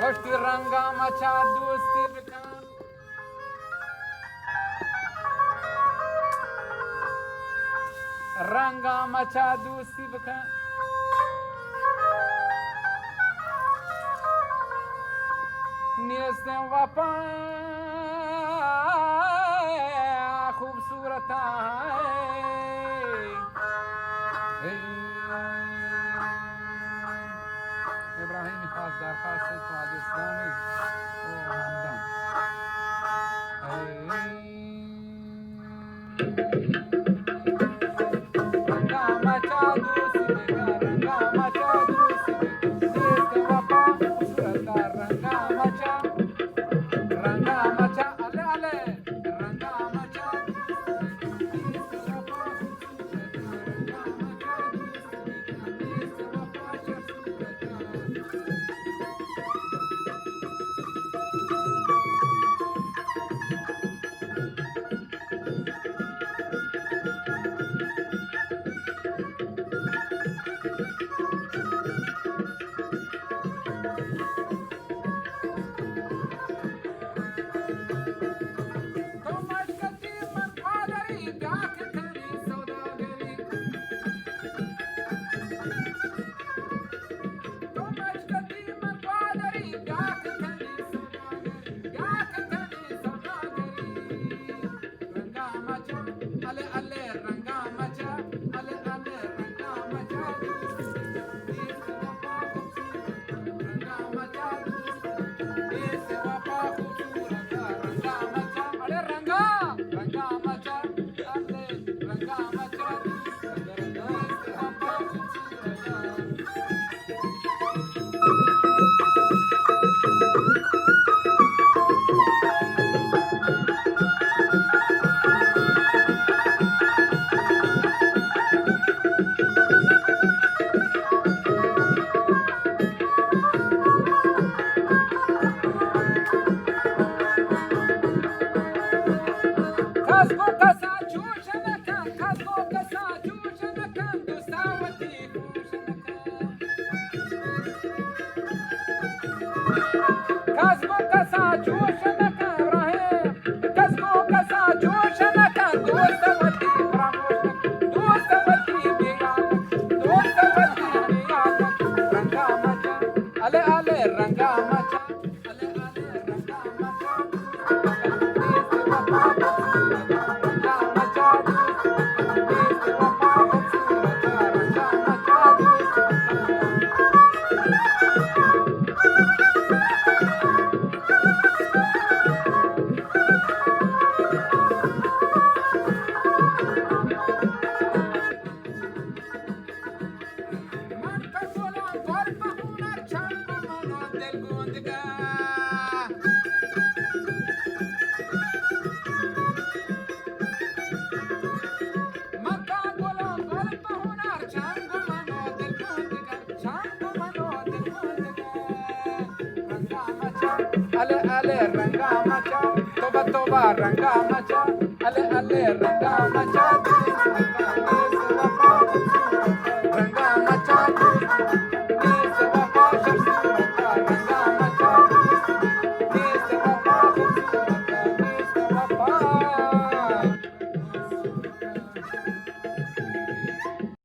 गोष्टी रंगामाच्या दोस्ती बिकान रंगामाच्या दोस्ती बिकान नेस्ते वफा खूबसूरत इब्राहिम खास दरखास्त है तो आज इस्लामी ओ हमदम रंगा मचा दूसरे का रंगा मचा दूसरे नेस्ते वफा खूबसूरत रंगा मचा अले अले रंगा मचा नेस्ते वफा खूबसूरत रंगा मचा नेस्ते वफा खूबसूरत ale ale ranga macha toba toba ranga macha ale ale ranga macha